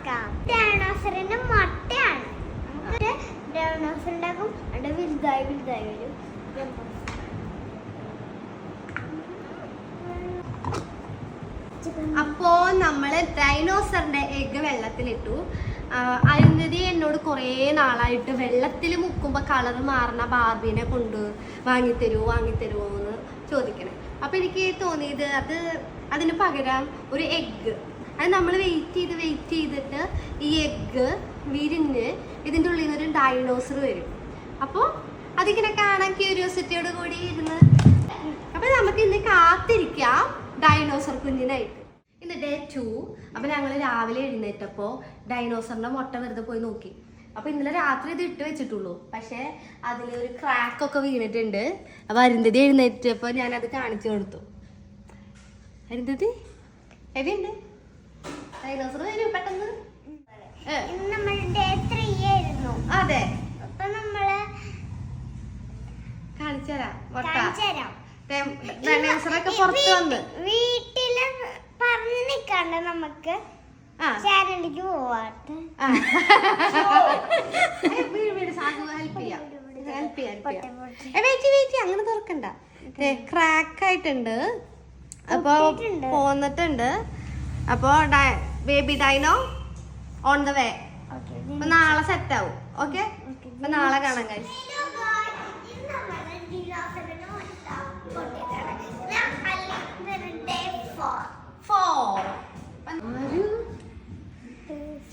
തുറക്കാം. ഡൈനോസറിന്റെ മുട്ടയാണ്. നമുക്ക് ഡൈനോസർ ഉണ്ടാക്കും. അത് വലുതായി വരും. അപ്പോ നമ്മള് ഡൈനോസറിന്റെ എഗ്ഗ് വെള്ളത്തിലിട്ടു. അരുന്ധതി എന്നോട് കുറേ നാളായിട്ട് വെള്ളത്തിൽ മുക്കുമ്പോ കളർ മാറുന്ന ബാർബീനെ കൊണ്ട് വാങ്ങിത്തരുമോ എന്ന് ചോദിക്കണേ. അപ്പൊ എനിക്ക് തോന്നിയത് അതിന് പകരം ഒരു എഗ്ഗ്, അത് നമ്മൾ വെയിറ്റ് ചെയ്തിട്ട് ഈ എഗ്ഗ് വിരിഞ്ഞ് ഇതിൻ്റെ ഉള്ളിൽ നിന്ന് ഒരു ഡൈനോസർ വരും. അപ്പോൾ അതിങ്ങനെ കാണാൻ ക്യൂരിയോസിറ്റിയോട് കൂടി ഇരുന്ന് അപ്പൊ നമുക്ക് ഇന്ന് കാത്തിരിക്കാം ഡൈനോസർ കുഞ്ഞിനായിട്ട്. ഇന്ന് ഡേ 2. അപ്പൊ ഞങ്ങൾ രാവിലെ എഴുന്നേറ്റപ്പോ ഡൈനോസറിന്റെ മുട്ട വെറുതെ പോയി നോക്കി. അപ്പൊ ഇന്നലെ രാത്രി ഇത് ഇട്ട് വെച്ചിട്ടുള്ളൂ, പക്ഷെ അതിലൊരു ക്രാക്കൊക്കെ വീണിട്ടുണ്ട്. അപ്പൊ അരുന്ധതി എഴുന്നേറ്റപ്പോ ഞാനത് കാണിച്ചു കൊടുത്തു. അരുന്ധതി എവിടെയുണ്ട് ഡൈനോസർ? വരും പെട്ടെന്ന്. അതെ, അപ്പൊ നമ്മള് കാണിച്ചു തരാം. മുട്ട കാണിച്ചുതരാം. ഡൈനോസറൊക്കെ പുറത്ത് വന്ന് വീട്ടില് പറഞ്ഞു നിക്കാണ്ട് നമുക്ക് ചാനലിലേക്ക് പോവാട്ട്. അങ്ങനെ തുറക്കണ്ട. ക്രാക്ക് ആയിട്ടുണ്ട്, അപ്പൊ പോന്നിട്ടുണ്ട്. അപ്പൊ baby dino on the way. അപ്പൊ നാളെ സെറ്റ് ആവും. ഓക്കെ, അപ്പൊ നാളെ കാണാൻ കഴിയും.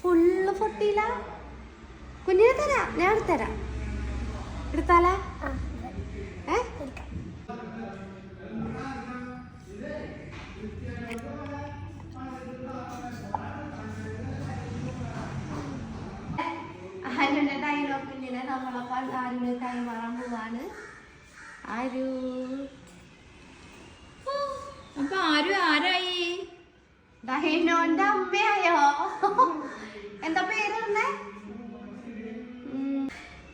ഫുള്ള് പൊട്ടിയില്ല. കുഞ്ഞിനെ തരാം, ഞാൻ എടുത്തരാം. എടുത്താലാ? ആരുടെ ഡൈനോ കുഞ്ഞിനെ നമ്മളപ്പോൾ ആരുടെ കൈമാറാൻ പോവാണ്. അപ്പൊ ആരായി? ഡൈനോന്റെ അമ്മയായോ? എന്താ പേര്?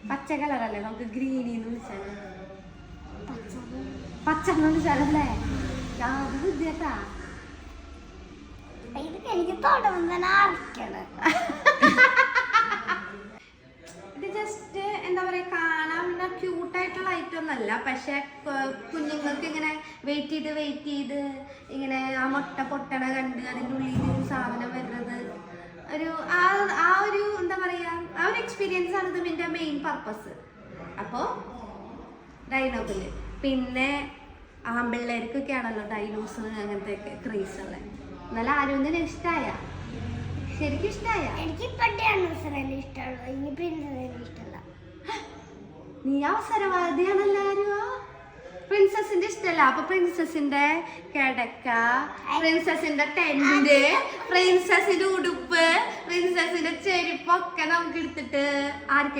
പച്ച കളറല്ലേ, നമുക്ക് ഗ്രീനിന്ന് വിളിച്ചാല്. പച്ചന്ന് വിളിച്ചാലല്ലേ? ബുദ്ധിയാട്ടാ. എനിക്ക് ഇത് ജസ്റ്റ് എന്താ പറയാ, കാണാൻ പിന്നെ ക്യൂട്ടായിട്ടുള്ള ഐറ്റം ഒന്നല്ല, പക്ഷെ കുഞ്ഞുങ്ങൾക്ക് ഇങ്ങനെ വെയിറ്റ് ചെയ്ത് ഇങ്ങനെ ആ മുട്ട പൊട്ടണ കണ്ട് അതിൻ്റെ ഉള്ളിൽ ഒരു സാധനം വരുന്നത് ഒരു ആ ഒരു എന്താ പറയാ, ആ ഒരു എക്സ്പീരിയൻസ് ആണ് ഇതിന്റെ മെയിൻ പർപ്പസ്. അപ്പോൾ ഡൈനോക്കില് പിന്നെ ആമ്പിള്ളേർക്കൊക്കെ ആണല്ലോ ഡൈനോസർ അങ്ങനത്തെ ഒക്കെ ക്രേസ് ഉള്ളത്. എന്നാലും ആരോഗ്യം ഇഷ്ടമായ? ശരിക്കും ഇഷ്ടമായ? നീ അവസരവാദിയാണല്ലോ. പ്രിൻസസിന്റെ ഇഷ്ടമല്ല. അപ്പൊ പ്രിൻസസിന്റെ കിടക്ക, പ്രിൻസസിന്റെ ടെന്റ്, പ്രിൻസസിന്റെ ഉടുപ്പ്, പ്രിൻസസിന്റെ ചെരുപ്പൊക്കെ നമുക്ക് എടുത്തിട്ട് ആർക്ക്